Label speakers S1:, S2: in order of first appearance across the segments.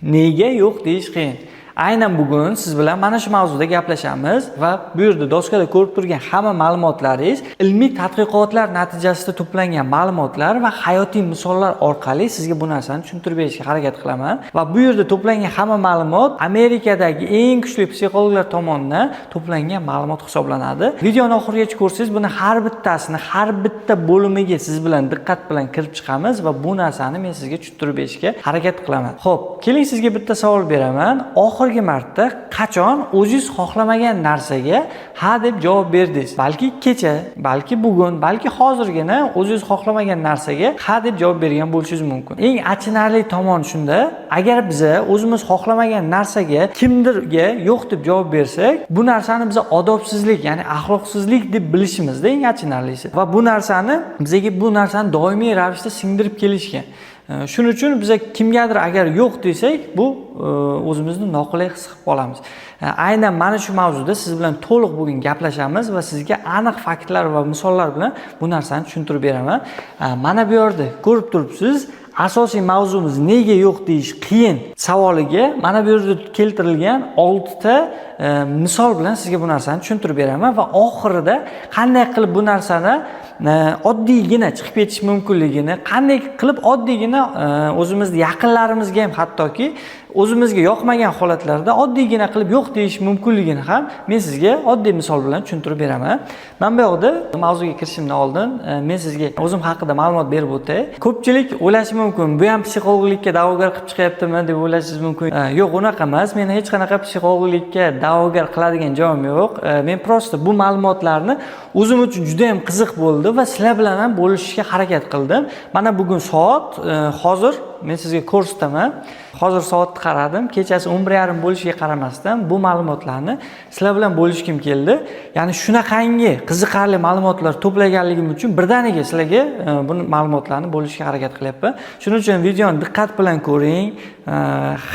S1: Nega yo'q deyish qiyin. Aynan bugun siz bilan mana shu mavzuda gaplashamiz va bu yerda doskada ko'rib turgan hamma ma'lumotlaringiz ilmiy tadqiqotlar natijasida to'plangan ma'lumotlar va hayotiy misollar orqali sizga bu narsani tushuntirib berishga harakat qilaman. Va bu yerda to'plangan hamma ma'lumot Amerikadagi eng kuchli psixologlar tomonidan to'plangan ma'lumot hisoblanadi. Videoni oxirigacha ko'rsangiz, buni har bittasini, har bitta bo'limiga siz bilan diqqat bilan kirib chiqamiz va bu narsani men sizga tushuntirib berishga harakat qilaman. Xo'p, keling sizga bitta savol beraman. Oxirgi marta qachon o'zingiz xohlamagan narsaga ha deb javob berdingiz? Balki kecha, balki bugun, balki hozirgina o'zingiz xohlamagan narsaga ha deb javob bergan bo'lishingiz mumkin. Eng achinarli tomon shunda, agar biz o'zimiz xohlamagan narsaga kimdirga yo'q deb javob bersak, bu narsani biz odobsizlik, ya'ni axloqsizlik deb bilishimizda eng achinarlisi. Va bu narsani bizga bu narsani doimiy ravishda singdirib kelishgan. Shuning uchun biz kimgadir agar yo'q desak, bu o'zimizni noqulay his qilib qolamiz. Aynan mana shu mavzuda siz bilan to'liq bugun gaplashamiz va sizga aniq faktlar va misollar bilan bu narsani tushuntirib beraman. Mana bu yerda ko'rib turibsiz, asosiy mavzumiz nega yo'q deyish qiyin savoliga mana bu yerda keltirilgan 6 ta misol bilan sizga bu narsani tushuntirib beraman va oxirida qanday qilib bu narsani oddiygina chiqib ketish mumkinligini, qanday qilib oddiygina o'zimizni yaqinlarimizga ham hattoki o'zimizga yoqmagan holatlarda oddiygina qilib yo'q deyish mumkinligini ham men sizga oddiy misol bilan tushuntirib beraman. Men bu yoqda mavzuga kirishimdan oldin men sizga o'zim haqida ma'lumot berib o'tay. Ko'pchilik o'ylashi mumkin, bu ham psixologlikka da'vogar qilib chiqyaptimi deb o'ylashingiz mumkin. Yo'q, unaqa emas. Men hech qanaqa psixologlikka da'vogar qiladigan joyim yo'q. Men prosta bu ma'lumotlarni o'zim uchun juda ham qiziq bo'ldi va sizlar bilan ham bo'lishishga harakat qildim. Mana bugun soat hozir men sizga ko'rsataman. Hozir soatni qaradim. Kechasi 11:30 bo'lishiga qaramasdan bu ma'lumotlarni sizlar bilan bo'lishkim keldi. Ya'ni shunaqangi qiziqarli ma'lumotlar to'plaganligim uchun birdaniga sizlarga bu ma'lumotlarni bo'lishga harakat qilyapman. Shuning uchun videoni diqqat bilan ko'ring.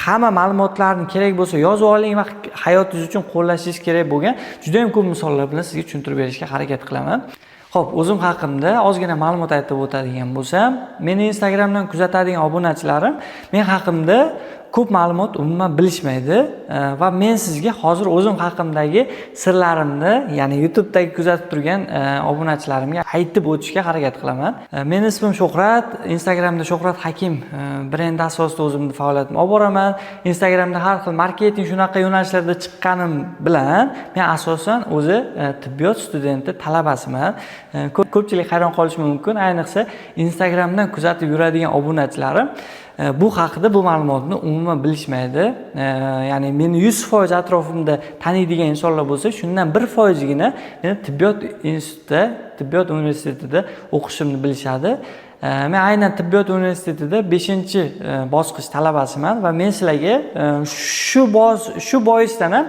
S1: Hamma ma'lumotlarni kerak bo'lsa yozib oling va hayotingiz uchun qo'llashingiz kerak bo'lgan juda ham ko'p misollar bilan sizga tushuntirib berishga harakat qilaman. Xo'p, o'zim haqimda ozgina ma'lumot aytib o'tadigan bo'lsam, meni Instagramdan kuzatadigan obunachilarim men haqimda ko'p ma'lumot umuman bilishmaydi va men sizga hozir o'zim haqimdagi sirlarimni, ya'ni YouTube'dagi kuzatib turgan obunachilarimga aytib o'tishga harakat qilaman. Meni ismim Shuhrat, Instagramda Shuhrat Hakim brendi asosida o'zimni faoliyatimni olib boraman. Instagramda har xil marketing shunaqa yo'nalishlarda chiqqanim bilan men asosan o'zi tibbiyot studenti talabasiman. Ko'pchilik hayron qolishi mumkin, ayniqsa Instagramdan kuzatib yuradigan obunachilarim bu haqida bu ma'lumotni umuman bilishmaydi. Ya'ni meni 100% atrofimda taniydigan insonlar bo'lsa, shundan 1%gina meni tibbiyot institutida, tibbiyot universitetida o'qishimni bilishadi. Men aynan tibbiyot universitetida 5-bosqich talabasiman va men sizlarga shu boisdan ham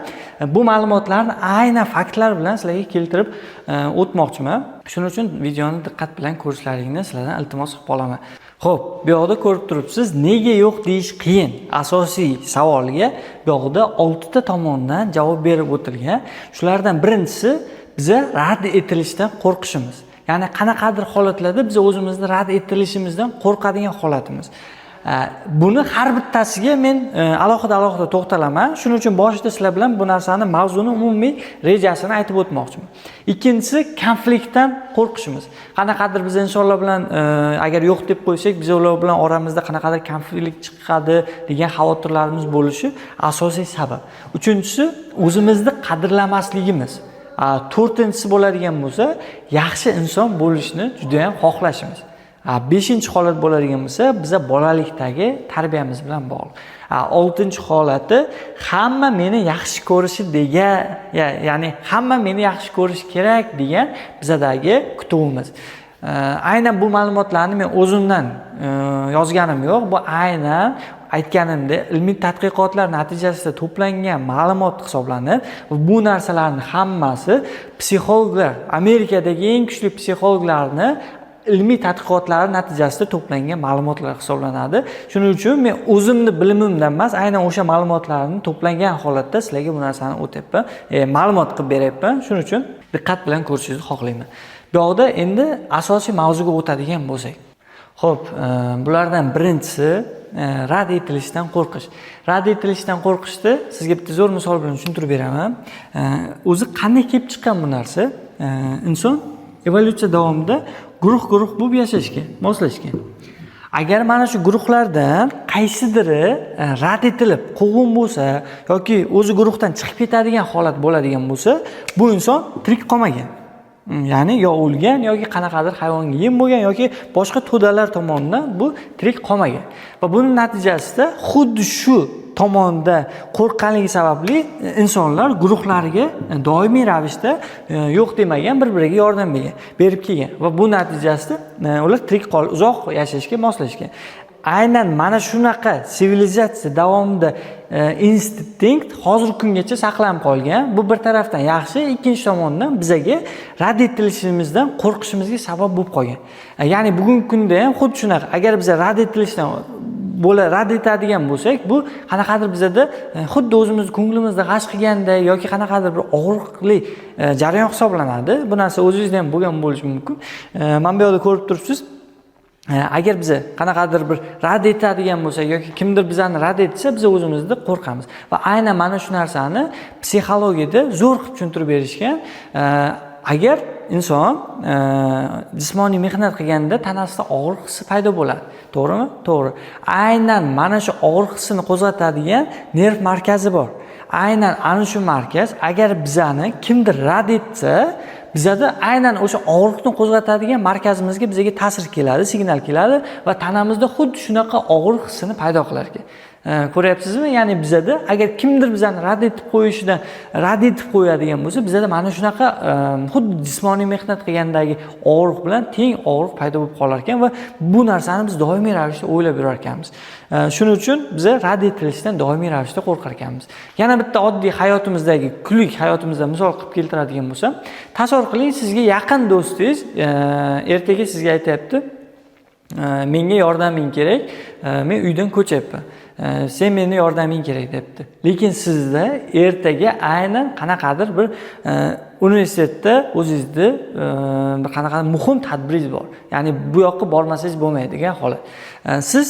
S1: bu ma'lumotlarni aynan faktlar bilan sizlarga keltirib o'tmoqchiman. Shuning uchun videoni diqqat bilan ko'rishlaringizni sizlardan iltimos qilib qolaman. Xo'p, bu yoqda ko'rib turibsiz, nega yo'q deyish qiyin asosiy savoliga bu yoqda 6 ta tomondan javob berib o'tilgan. Shulardan birinchisi biza rad etilishdan qo'rqishimiz. Ya'ni qanaqadir holatlarda biz o'zimizni rad etilishimizdan qo'rqadigan holatimiz. Buni har bittasiga men alohida to'xtalaman. Shuning uchun boshida sizlar bilan bu narsani mavzuni umumiy rejasini aytib o'tmoqchiman. Ikkinchisi konfliktdan qo'rqishimiz. Qanaqadir biz insonlar bilan agar yo'q deb qo'ysak, biz ular bilan oramizda qanaqadir konflikt chiqadi degan xavotirlarimiz bo'lishi asosiy sabab. Uchinchisi o'zimizni qadrlamasligimiz. To'rtinchisi bo'ladigan bo'lsa, yaxshi inson bo'lishni juda ham xohlashimiz. 5-holat bo'ladigan bo'lsa, biza bolalikdagi tarbiyamiz bilan bog'liq. 6-holati hamma meni yaxshi ko'rishi degan, ya'ni hamma meni yaxshi ko'rish kerak degan bizadagi kutuvimiz. Aynan bu ma'lumotlarni men o'zimdan yozganim yo'q. Bu aynan aytganimda ilmiy tadqiqotlar natijasida to'plangan ma'lumot hisoblanib, bu narsalarning hammasi psixologlar, Amerikadagi eng kuchli psixologlarni ilmiy tadqiqotlari natijasida to'plangan ma'lumotlar hisoblanadi. Shuning uchun men o'zimni bilimimdan emas, aynan o'sha ma'lumotlarni to'plangan holatda sizlarga bu narsani o'tyapman, ma'lumot qilib beryapman. Shuning uchun diqqat bilan ko'rishingizni xohlayman. Bu yoqda endi asosiy mavzuga o'tadigan bo'lsak. Xo'p, bulardan birinchisi rad etilishdan qo'rqish. Rad etilishdan qo'rqishni sizga bitta zo'r misol bilan tushuntirib beraman. O'zi qanday kelib chiqqan bu narsa? Inson evolyutsiya davomida guruh bo'lib yashashgan, moslashgan. Agar mana shu guruhlardan qaysidiri rad etilib, quvg'in bo'lsa yoki o'zi guruhdan chiqib ketadigan holat bo'ladigan bo'lsa, bu inson tirik qolmagan. Ya'ni yo o'lgan yoki qanaqadir hayvonga yem bo'lgan yoki boshqa to'dalar tomonidan bu tirik qolmagan. Va buning natijasida xuddi shu tomonda qo'rqqanligi sababli insonlar guruhlariga doimiy ravishda yo'q demagan bir-biriga yordam berib kelgan va bu natijasida ular tirik uzoq yashashga moslashgan. Aynan mana shunaqa sivilizatsiya davomida instinkt hozirgi kungacha saqlanib qolgan. Bu bir tarafdan yaxshi, ikkinchi tomondan bizaga rad etilishimizdan qo'rqishimizga sabab bo'lib qolgan. Ya'ni bugungi kunda ham xuddi shunaqa. Agar biz rad etilishdan rad etadigan bo'lsak, bu qanaqadir bizada xuddi o'zimiz ko'nglimizda g'ash qilganda yoki qanaqadir bir og'riqli jarayon hisoblanadi. Bu narsa o'zingizda ham bo'lgan bo'lishi mumkin. Mana bu yerda ko'rib turibsiz. Agar biz qanaqadir bir rad etadigan bo'lsak yoki kimdir bizani rad etsa, biz o'zimizda qo'rqamiz. Va aynan mana shu narsani psixologiyada zo'r qilib tushuntirib berishgan. Agar inson jismoniy mehnat qilganda tanasida og'riq hissi paydo bo'ladi. To'g'rimi? To'g'ri. Aynan mana shu og'riq hissini qo'zg'atadigan nerv markazi bor. Aynan ana shu markaz agar bizani kimdir rad etsa, bizada aynan o'sha og'riqni qo'zg'atadigan markazimizga bizga ta'sir keladi, signal keladi va tanamizda xuddi shunaqa og'riq hissini paydo qilar ekan. Ko'ryapsizmi? Ya'ni bizada agar kimdir bizani rad etib qo'yishidan rad etib qo'yadigan bo'lsa, bizada mana shunaqa xuddi jismoniy mehnat qilgandagi og'riq bilan teng og'riq paydo bo'lib qolar ekan va bu narsani biz doimiy ravishda o'ylab yurar ekanmiz. Shuning uchun biz rad etilishdan doimiy ravishda qo'rqar ekanmiz. Yana bitta oddiy hayotimizdagi, kunlik hayotimizda misol qilib keltiradigan bo'lsam, tasavvur qiling, sizga yaqin do'stingiz ertaga sizga aytayapti, menga yordaming kerak, men uydan ko'chyapman. Sen meni yordaming kerak debdi. Lekin sizda ertaga aynan qanaqadir bir universitetda o'zingizda bir qanaqadir muhim tadbiringiz bor. Ya'ni bu yoqqa bormasangiz bo'lmaydigan holat. Siz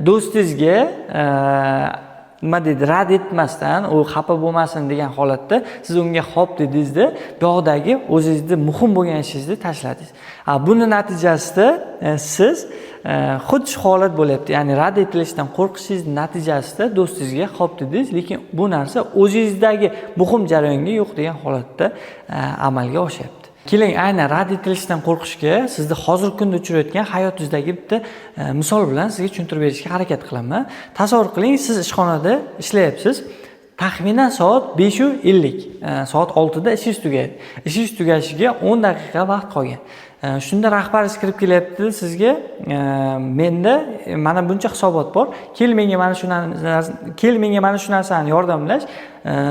S1: do'stingizga nima deydi, rad etmasdan, u xafa bo'lmasin degan holatda siz unga xo'p dedingizda, bu yoqdagi o'zingizda muhim bo'lgan ishingizni tashladingiz. Buni natijasida siz xuddi shu holat bo'lyapti. Ya'ni rad etilishdan qo'rqishingiz natijasida do'stingizga xo'p dedingiz, lekin bu narsa o'zingizdagi muhim jarayonga yo'q degan holatda amalga oshyapti. Keling, aynan rad etilishdan qo'rqishga sizni hozirgi kunda uchrayotgan hayotingizdagi bitta misol bilan sizga tushuntirib berishga harakat qilaman. Tasavvur qiling, siz ishxonada ishlayapsiz. Taxminan soat 5:50, soat 6da ishingiz tugaydi. Ishingiz tugashiga 10 daqiqa vaqt qolgan. Shunda rahbaringiz kirib kelyapti sizga, menda mana buncha hisobot bor, kel menga mana shu narsani yordamlash,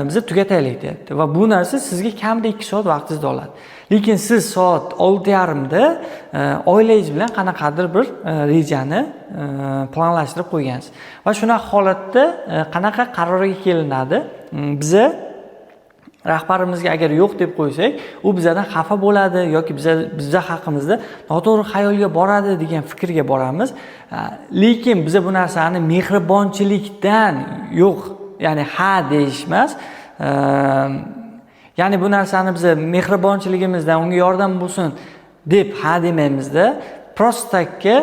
S1: biz tugataylik deyapti va bu narsa sizga kamida 2 soat vaqtingizni oladi. Lekin siz soat 6:30da oilangiz bilan qanaqadir bir rejani planlashtirib qo'ygansiz. Va shunaqa holatda qanaqa qarorga kelinadi? Biza rahbarimizga agar yo'q deb qo'ysak, u bizdan xafa bo'ladi yoki bizga haqimizda noto'g'ri xayolga boradi degan fikrga boramiz. Lekin biz bu narsani mehribonchilikdan yo'q, ya'ni ha deyish emas. Ya'ni bu narsani biz mehribonchiligimizdan unga yordam bo'lsin deb ha demaymizda, prostaki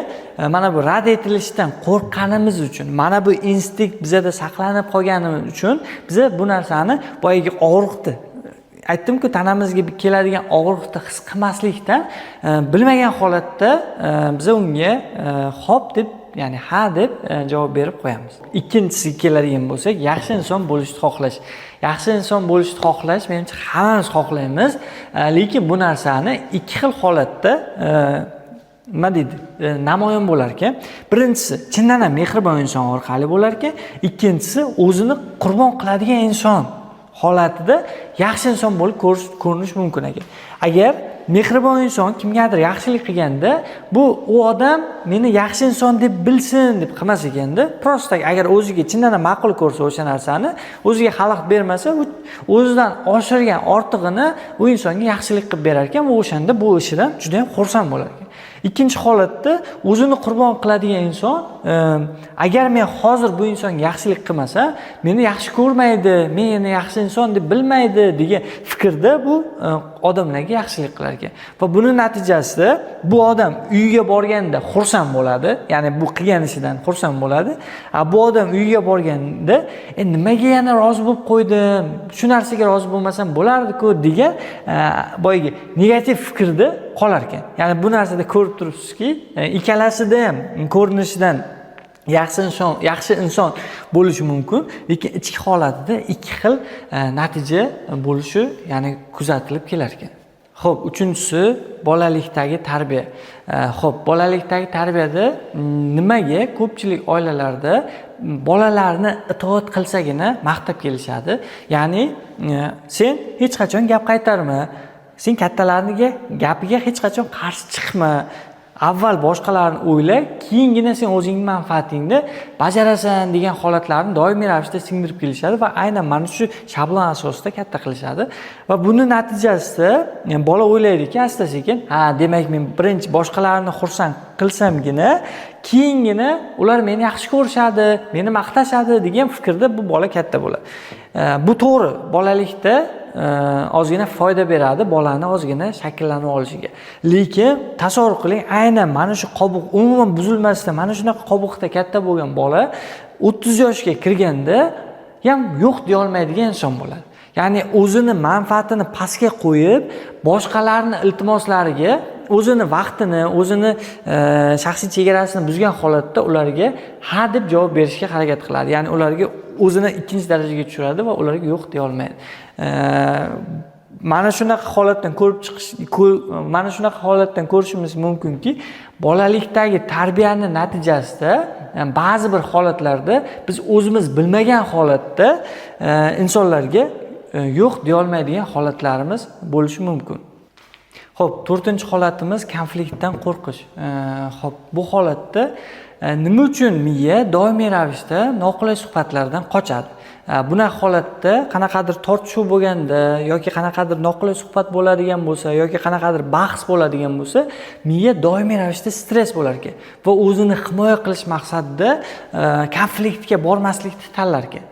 S1: mana bu rad etilishdan qo'rqqanimiz uchun, mana bu instinkt bizada saqlanib qolgani uchun biz bu narsani boyagi og'riqni, aytdim-ku, tanamizga keladigan og'riqni his qilmaslikdan bilmagan holatda biz unga xo'p deb, ya'ni ha deb javob berib qo'yamiz. Ikkinchisiga keladigan bo'lsak, yaxshi inson bo'lishni xohlash. Yaxshi inson bo'lishni xohlash, menimcha hammamiz xohlaymiz, lekin bu narsani ikki xil holatda nima deydi, namoyon bo'lar ekan. Birinchisi chindan ham mehribon inson orqali bo'lar ekan, ikkinchisi o'zini qurbon qiladigan inson holatida yaxshi inson bo'lib ko'rinish mumkin ekan. Agar mehribon inson kimgadir yaxshilik qilganda, bu u odam meni yaxshi inson deb bilsin deb qilmas ekanda, prosta agar o'ziga chindan ham ma'qul ko'rsa o'sha narsani, o'ziga xalaqit bermasa, o'zidan oshirgan ortig'ini u insonga yaxshilik qilib berar ekan va o'shanda bu ishidan juda ham xursand bo'lar ekan. Ikkinchi holatda o'zini qurbon qiladigan inson agar men hozir bu insonga yaxshilik qilmasam, meni yaxshi ko'rmaydi, meni yaxshi inson deb bilmaydi degan fikrda bu odamlarga yaxshilik qilar ekan. Va buni natijasida bu odam uyiga borganda xursand bo'ladi, ya'ni bu qilgan ishidan xursand bo'ladi. Bu odam uyiga borganda nimaga yana rozi bo'lib qo'ydim, shu narsaga rozi bo'lmasam bo'lardi-ku degan boyagi negativ fikrda qolar ekan. Ya'ni bu narsada ko'rib turibsizki, ikkalasida ham ko'rinishidan yaxshi inson bo'lishi mumkin, lekin ichki holatida ikki xil natija bo'lishi, ya'ni kuzatilib kelar ekan. Xo'p, uchinchisi bolalikdagi tarbiya. Xo'p, bolalikdagi tarbiyada nimaga ko'pchilik oilalarda bolalarni itoat qilsagina maqtab kelishadi? Ya'ni sen hech qachon gap qaytarma, sen kattalarning gapiga hech qachon qarshi chiqma. Avval boshqalarni o'yla, keyingina sen o'zingning manfaatingni bajarasan degan holatlarni doimiy ravishda singdirib kelishadi va aynan mana shu shablon asosida katta qilishadi. Va buni natijasida bola o'ylaydiki, asta-sekin, demak men birinchi boshqalarni xursand qilsamgina, keyingina ular meni yaxshi ko'rishadi, meni maqtashadi degan fikrda bu bola katta bo'ladi. Bu to'g'ri, bolalikda ozgina foyda beradi bolani ozgina shakllanib olishiga. Lekin tasavvur qiling, aynan mana shu qobiq umuman buzilmasdan mana shunaqa qobiqda katta bo'lgan bola 30 yoshga kirganda ham yo'q deya olmaydigan inson bo'ladi. Ya'ni o'zini manfaatini pastga qo'yib, boshqalarning iltimoslariga o'zini vaqtini, o'zini shaxsiy chegarasini buzgan holatda ularga ha deb javob berishga harakat qiladi. Ya'ni ularga o'zini ikkinchi darajaga tushiradi va ularga yo'q deya olmaydi. Mana shunaqa holatdan ko'rishimiz mumkinki, bolalikdagi tarbiyaning natijasida ba'zi bir holatlarda biz o'zimiz bilmagan holatda insonlarga yo'q deya olmaydigan holatlarimiz bo'lishi mumkin. Xo'p, to'rtinchi holatimiz konfliktdan qo'rqish. Xo'p, bu holatda nima uchun miya doimiy ravishda noqulay suhbatlardan qochadi? Bunaqa holatda qanaqadir tortishuv bo'lganda yoki qanaqadir noqulay suhbat bo'ladigan bo'lsa yoki qanaqadir bahs bo'ladigan bo'lsa, miya doimiy ravishda stress bo'lar ekan va o'zini himoya qilish maqsadida konfliktga bormaslikni tanlar ekan.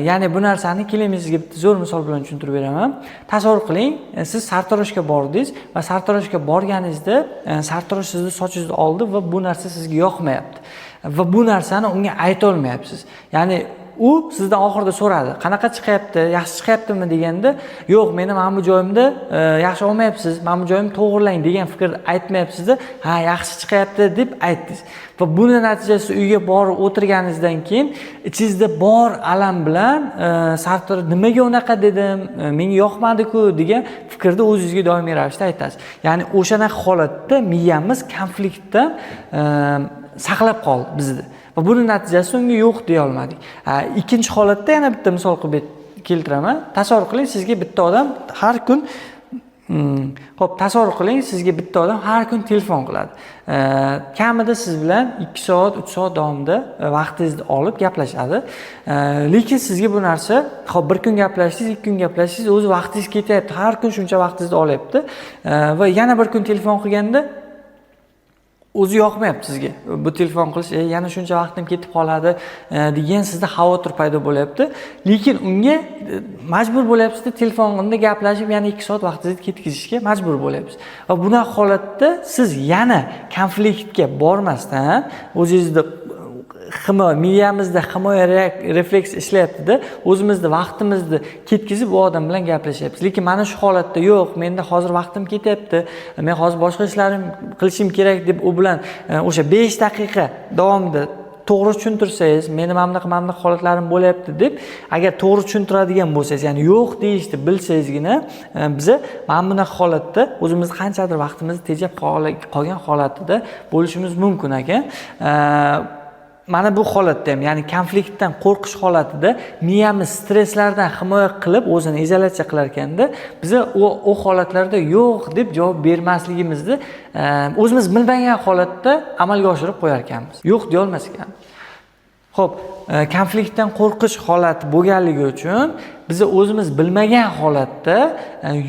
S1: Ya'ni bu narsani keling men sizga bitta zo'r misol bilan tushuntirib beraman. Tasavvur qiling, siz sartaroshga bordingiz va sartaroshga borganingizda sartarosh sizni sochingizni oldi va bu narsa sizga yoqmayapti. Va bu narsani unga ayta olmayapsiz. Ya'ni u sizdan oxirida so'radi, qanaqa chiqyapti, yaxshi chiqyaptimi deganda, yo'q, meni mana bu joyimda yaxshi olmayapsiz, mana bu joyimni to'g'irlang degan fikrni aytmayapsiz-da, ha, yaxshi chiqyapti deb aytdingiz. Va buni natijasida uyga borib o'tirganingizdan keyin ichingizda bor alam bilan sartarosh nimaga unaqa dedim, menga yoqmadi-ku degan fikrni o'zingizga doimiy ravishda aytasiz. Ya'ni o'shanaqa holatda miyamiz konfliktdan saqlab qoldi bizni. Va buning natijasida unga yo'q deya olmadik. Ikkinchi holatda yana bitta misol qilib keltiraman. Tasavvur qiling, sizga bitta odam har kun har kun telefon qiladi. Kamida siz bilan 2 soat, 3 soat davomida vaqtingizni olib gaplashadi. Lekin sizga bu narsa, xo'p, bir kun gaplashdingiz, 2 kun gaplashdingiz, o'zi vaqtingiz ketyapti, har kun shuncha vaqtingizni olyapti va yana bir kun telefon qilganda o'zi yoqmayapti sizga. Bu telefon qilish, yana shuncha vaqtim ketib qoladi degan sizda xavotir paydo bo'lyapti. Lekin unga majbur bo'lyapsiz-da, telefonda gaplashib yana 2 soat vaqtingizni ketkazishga majbur bo'lyapsiz. Va bunaqa holatda siz yana konfliktga bormasdan o'zingizni miyamizda himoya refleks ishlayapti-da, o'zimizni vaqtimizni ketkazib bu odam bilan gaplashyapmiz. Lekin mana shu holatda yo'q, menda hozir vaqtim ketyapti, men hozir boshqa ishlarim qilishim kerak deb u bilan o'sha 5 daqiqa davomida to'g'ri tushuntirsangiz, meni mana bunaqa holatlarim bo'lyapti deb, agar to'g'ri tushuntiradigan bo'lsangiz, ya'ni yo'q deyishni bilsangizgina, biz mana bunaqa holatda o'zimizni qanchadir vaqtimizni tejab qolgan holatida bo'lishimiz mumkin ekan. Mana bu holatda ham, ya'ni konfliktdan qo'rqish holatida miyamiz stresslardan himoya qilib o'zini izolyatsiya qilar ekanda, biz o holatlarda yo'q deb javob bermasligimizni o'zimiz bilmagan holatda amalga oshirib qo'yar ekanmiz. Yo'q deya olmas ekanmiz. Xo'p, konfliktdan qo'rqish holati bo'lganligi uchun biz o'zimiz bilmagan holatda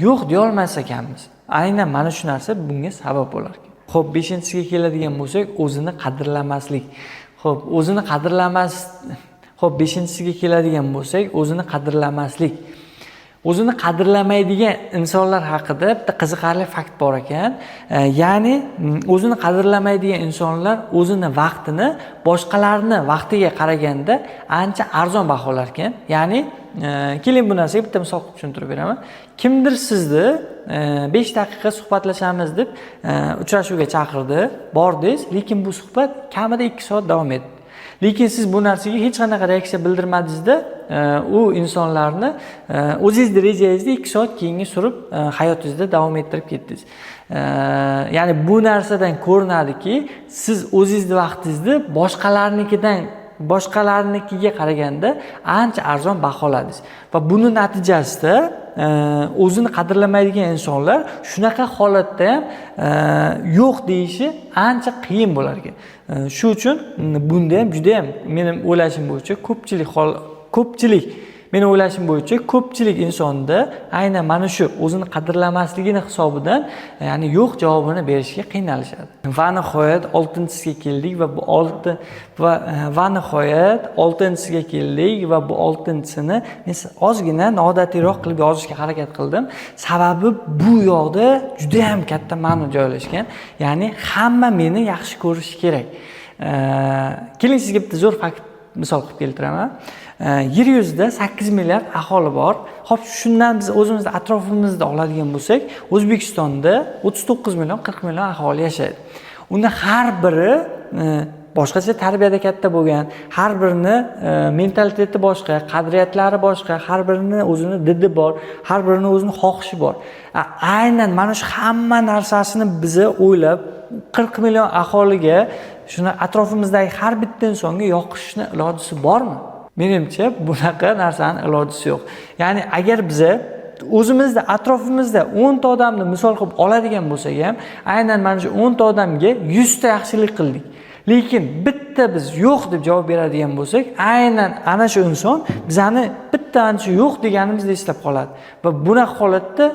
S1: yo'q deya olmas ekanmiz. Aynan mana shu narsa bunga sabab bo'lar ekan. Xo'p, 5-siga keladigan bo'lsak, o'zini qadrlamaslik. Xo'p, o'zini qadrlamas. Xo'p, 5-siga keladigan bo'lsak, o'zini qadrlamaslik. O'zini qadrlamaydigan insonlar haqida bitta qiziqarli fakt bor ekan. Ya'ni o'zini qadrlamaydigan insonlar o'zini vaqtini boshqalarni vaqtiga qaraganda ancha arzon baholar ekan. Ya'ni keling bu narsaga bitta misol qilib tushuntirib beraman. Kimdir sizni 5 daqiqa suhbatlashamiz deb uchrashuvga chaqirdi, bordingiz, lekin bu suhbat kamida 2 soat davom etdi. Lekin siz bu narsaga hech qanaqa reaksiya bildirmadingizda, u insonlarni o'zingizning rejangizni 2 soat keyinga surib hayotingizda davom ettirib ketdingiz. Ya'ni bu narsadan ko'rinadiki, siz o'zingizning vaqtingizni boshqalarnikiga qaraganda ancha arzon baholadingiz. Va buni natijasida o'zini qadrlamaydigan insonlar shunaqa holatda ham yo'q deyishi ancha qiyin bo'lar ekan. Shu uchun bunda ham juda ham mening o'ylashim bo'yicha ko'pchilik insonda aynan mana shu o'zini qadrlamasligini hisobidan, ya'ni yo'q javobini berishga qiynalishadi. Va nihoyat 6-siga keldik va bu 6-siga keldik va bu 6-sini men ozgina noodatiyroq qilib yozishga harakat qildim. Sababi bu yoqda juda ham katta ma'no joylashgan. Ya'ni hamma meni yaxshi ko'rishi kerak. Keling sizga bitta zo'r fakt misol qilib keltiraman. Yer yuzida 8 milliard aholi bor. Xo'p, shundan biz o'zimizni atrofimizda oladigan bo'lsak, O'zbekistonda 39 million 40 million aholi yashaydi. Unda har biri boshqacha tarbiyada katta bo'lgan, har birini mentaliteti boshqa, qadriyatlari boshqa, har birini o'zini didi bor, har birini o'zini xohishi bor. Aynan mana shu hamma narsasini biza o'ylab 40 million aholiga, shuni atrofimizdagi har bitta insonga yoqishni ilojisi bormi? Menimcha bunaqa narsani ilojisi yo'q. Ya'ni agar biza o'zimizda atrofimizda 10 ta odamni misol qilib oladigan bo'lsak ham, aynan mana shu 10 ta odamga 100 ta yaxshilik qildik. Lekin bitta biz yo'q deb javob beradigan bo'lsak, aynan ana shu inson bizani bitta ancha yo'q deganimizni eslab qoladi. Va bunaqa holatda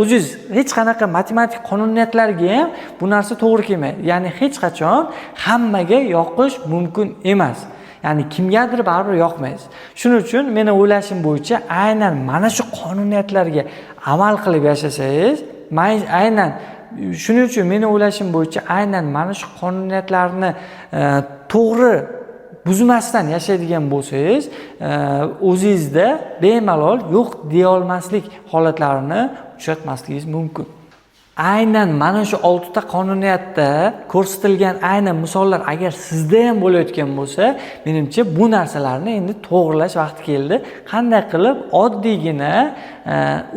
S1: o'zingiz hech qanaqa matematik qonuniyatlarga ham bu narsa to'g'ri kelmaydi. Ya'ni hech qachon hammaga yoqish mumkin emas. Ya'ni kimgadir baribir yoqmaysiz. Shuning uchun meni o'ylashim bo'yicha aynan mana shu qonuniyatlarga amal qilib yashasangiz, aynan shuning uchun meni o'ylashim bo'yicha aynan mana shu qonuniyatlarni to'g'ri buzmasdan yashaydigan bo'lsangiz, o'zingizda bemalol yo'q deya olmaslik holatlarini uchratmasligingiz mumkin. Aynan mana shu 6 ta qonuniyatda ko'rsatilgan aynan misollar agar sizda ham bo'layotgan bo'lsa, menimcha bu narsalarni endi to'g'rilash vaqti keldi. Qanday qilib oddiygina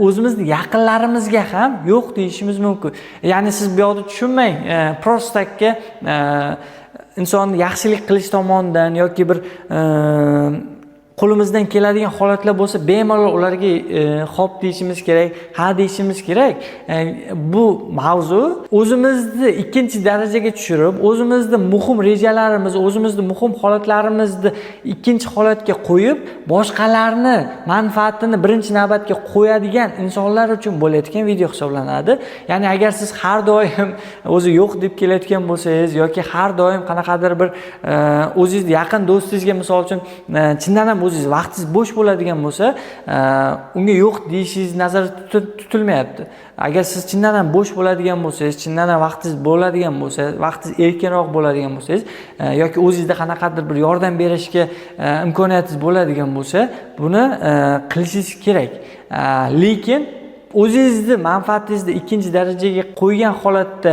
S1: o'zimizning yaqinlarimizga ham yo'q deyishimiz mumkin. Ya'ni siz bu yoqda tushunmang, prostaka insonni yaxshilik qilish tomonidan yoki bir qo'limizdan keladigan holatlar bo'lsa, bemalol ularga xo'p deyishimiz kerak, ha deyishimiz kerak. Bu mavzu o'zimizni ikkinchi darajaga tushirib, o'zimizni muhim rejalarimiz, o'zimizni muhim holatlarimizni ikkinchi holatga qo'yib, boshqalarni manfaatini birinchi navbatga qo'yadigan insonlar uchun bo'layotgan video hisoblanadi. Ya'ni agar siz har doim o'zi yo'q deb kelayotgan bo'lsangiz yoki har doim qanaqadir bir o'zingizning yaqin do'stingizga misol uchun chindan ham o'zingiz vaqtingiz bo'sh bo'ladigan bo'lsa, unga yo'q deyishingiz nazarda tutilmayapti. Agar siz chindan ham bo'sh bo'ladigan bo'lsangiz, chindan ham vaqtingiz bo'ladigan bo'lsa, vaqtingiz erkinroq bo'ladigan bo'lsangiz yoki o'zingizda qanaqadir bir yordam berishga imkoniyatingiz bo'ladigan bo'lsa, buni qilishingiz kerak. Lekin o'zingizni manfaatingizni ikkinchi darajaga qo'ygan holatda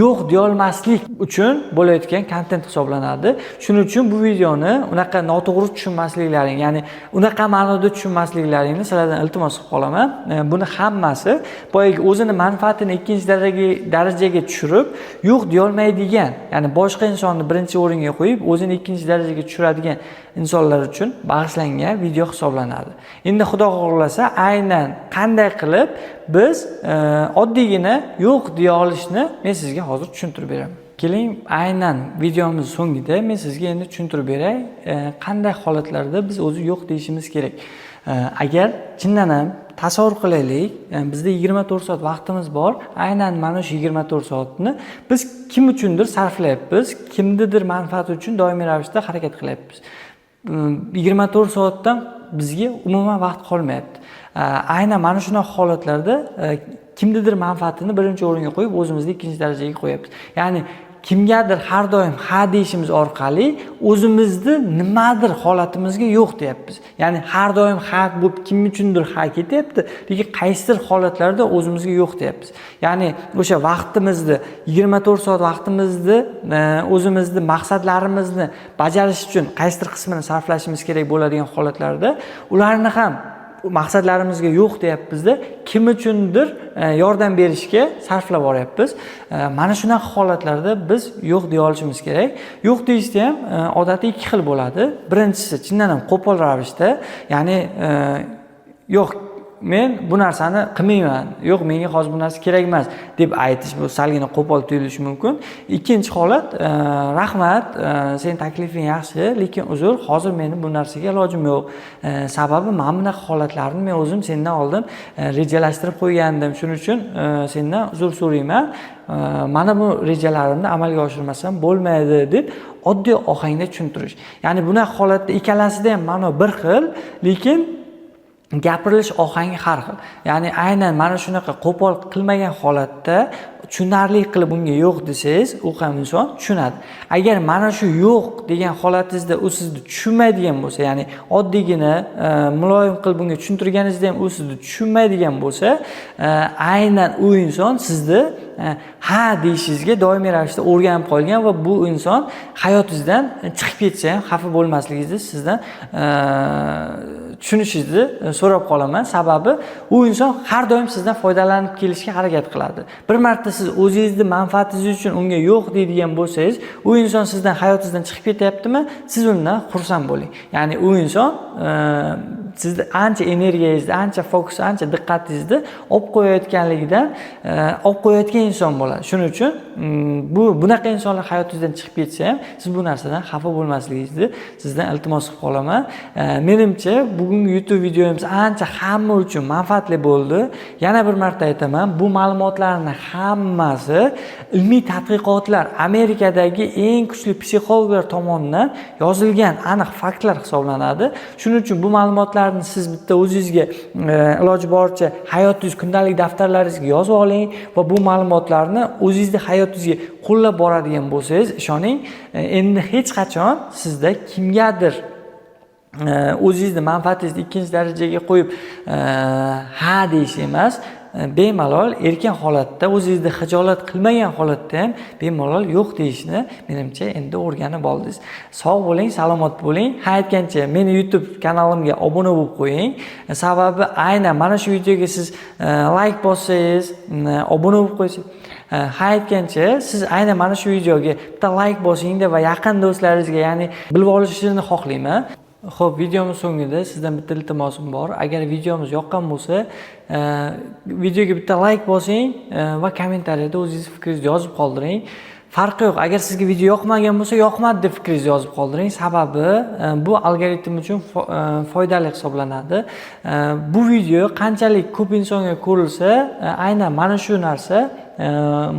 S1: yo'q deya olmaslik uchun bo'layotgan kontent hisoblanadi. Shuning uchun bu videoni unaqa noto'g'ri tushunmasliklaring, ya'ni unaqa ma'noda tushunmasliklaringni sizlardan iltimos qilib qolaman. Buni hammasi boyagi o'zini manfaatini ikkinchi darajaga tushirib, yo'q deya olmaydigan, ya'ni boshqa insonni birinchi o'ringa qo'yib, o'zini ikkinchi darajaga tushiradigan insonlar uchun bag'ishlangan video hisoblanadi. Endi Xudo xohlasa, aynan qanday qilib biz oddiygina yo'q deya olishni men sizga hozir tushuntirib beraman. Keling, aynan videomiz so'ngida men sizga endi tushuntirib beray, qanday holatlarda biz o'zi yo'q deyishimiz kerak. Agar chindan ham tasavvur qilaylik, bizda 24 soat vaqtimiz bor. Aynan mana shu 24 soatni biz kim uchundir sarflayapmiz, kimnidir manfaati uchun doimiy ravishda harakat qilyapmiz. 24 soatdan bizga umuman vaqt qolmayapti. Aynan mana shunaqa holatlarda kimnidir manfaatini birinchi o'ringa qo'yib, o'zimizni ikkinchi darajaga qo'yapmiz. Ya'ni kimgadir har doim ha deyishimiz orqali o'zimizni nimadir holatimizga yo'q deyapmiz. Ya'ni har doim ha bo'lib kim uchundir ha ketyapti, lekin qaysidir holatlarda o'zimizga yo'q deyapmiz. Ya'ni o'sha vaqtimizni, 24 soat vaqtimizni o'zimizni maqsadlarimizni bajarish uchun qaysidir qismini sarflashimiz kerak bo'ladigan holatlarda ularni ham maqsadlarimizga yo'q deyapmizda, kim uchundir yordam berishga sarflab boryapmiz. Mana shunaqa holatlarda biz yo'q deya olishimiz kerak. Yo'q deyishda ham odatiy ikki xil bo'ladi. Birinchisi chindan ham qo'pol ravishda, ya'ni yo'q, men bu narsani qilmayman, yo'q, menga hozir bu narsa kerak emas deb aytish, bu salgina qo'pol tuyulishi mumkin. Ikkinchi holat, rahmat, sen taklifing yaxshi, lekin uzr, hozir meni bu narsaga ilojim yo'q. Sababi men bunaqa holatlarni men o'zim sendan oldin rejalashtirib qo'ygandim. Shuning uchun sendan uzr so'rayman. Mana bu rejalarimni amalga oshirmasam bo'lmaydi deb oddiy ohangda tushuntirish. Ya'ni bunaqa holatda ikkalasida ham ma'no bir xil, lekin gapirilish ohangi har xil. Ya'ni aynan mana shunaqa qo'pol qilmagan holatda tushunarli qilib unga yo'q desangiz, u ham inson tushunadi. Agar mana shu yo'q degan holatingizda u sizni tushunmaydigan bo'lsa, ya'ni oddiygina muloyim qilib unga tushuntirganingizda ham u sizni tushunmaydigan bo'lsa, aynan u inson sizni ha deyishingizga doimiy ravishda o'rganib qolgan va bu inson hayotingizdan chiqib ketsa ham xafa bo'lmasligingizni sizdan tushunishingizni so'rab qolaman. Sababi u inson har doim sizdan foydalanib kelishga harakat qiladi. Bir marta siz o'zingizni manfaatingiz uchun unga yo'q deydigan bo'lsangiz, u inson sizdan hayotingizdan chiqib ketyaptimi, siz undan xursand bo'ling. Ya'ni u inson sizni ancha energiyangizni, ancha fokus, ancha diqqatingizni olib qo'yayotganligidan olib qo'yayotgan inson bo'ladi. Shuning uchun bunaqa insonlar hayotingizdan chiqib ketsa ham, siz bu narsadan xafa bo'lmasligingizni sizdan iltimos qilib qolaman. Menimcha bugungi YouTube videomiz ancha hamma uchun manfaatli bo'ldi. Yana bir marta aytaman, bu ma'lumotlarning hammasi ilmiy tadqiqotlar, Amerikadagi eng kuchli psixologlar tomonidan yozilgan aniq faktlar hisoblanadi. Shuning uchun bu ma'lumotlarni siz bitta o'zingizga iloji boricha hayotingiz, kundalik daftarlaringizga yozib oling va bu ma'lumotlarni o'zingizning hayotingizga qo'llab boradigan bo'lsangiz, ishoning, endi hech qachon sizda kimgadir o'zingizni manfaatingizni ikkinchi darajaga qo'yib ha deyish emas, bemalol erkin holatda, o'zingizni xijolat qilmagan holatda ham bemalol yo'q deyishni menimcha endi o'rganib oldingiz. Sog' bo'ling, salomat bo'ling. Ha aytgancha, meni YouTube kanalimga obuna bo'lib qo'ying. Sababi aynan mana shu videoga siz like bossangiz, obuna bo'lib qo'ysangiz, ha aytgancha, siz aynan mana shu videoga bitta like bosing va yaqin do'stlaringizga, ya'ni bilib olishini xohlayman. Xo'p, videomiz so'ngida sizdan bitta iltimosim bor. Agar videomiz yoqqan bo'lsa, videoga bitta like bosing va kommentariyada o'zingiz fikringizni yozib qoldiring. Farqi yo'q. Agar sizga video yoqmagan bo'lsa, yoqmadi deb fikringizni yozib qoldiring. Sababi bu algoritm uchun foydali hisoblanadi. Bu video qanchalik ko'p insonga ko'rilsa, aynan mana shu narsa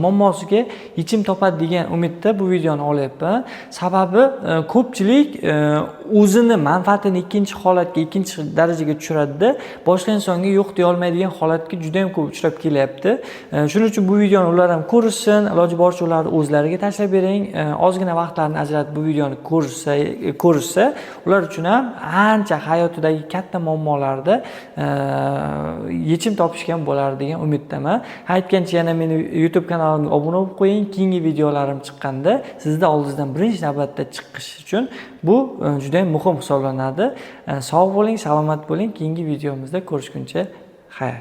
S1: muammosiga yechim topadi degan umidda bu videoni olyapman. Sababi ko'pchilik o'zini manfaatini ikkinchi holatga, ikkinchi darajaga tushiradi-da, boshqa insonga yo'q deya olmaydigan holatga juda ham ko'p uchrab kelyapti. Shuning uchun bu videoni ular ham ko'rishsin, iloji boricha ularni o'zlariga tashlab bering. Ozgina vaqtlarini ajratib bu videoni ko'rishsa, ular uchun ham ancha hayotidagi katta muammolarda yechim topishgan bo'lar degan umiddaman. Aytgancha, yana meni YouTube kanalimga obuna bo'lib qo'ying. Keyingi videolarim chiqqanda sizda oldingizdan birinchi navbatda chiqish uchun bu juda ham muhim hisoblanadi. Sog' bo'ling, salomat bo'ling. Keyingi videomizda ko'rishguncha xayr.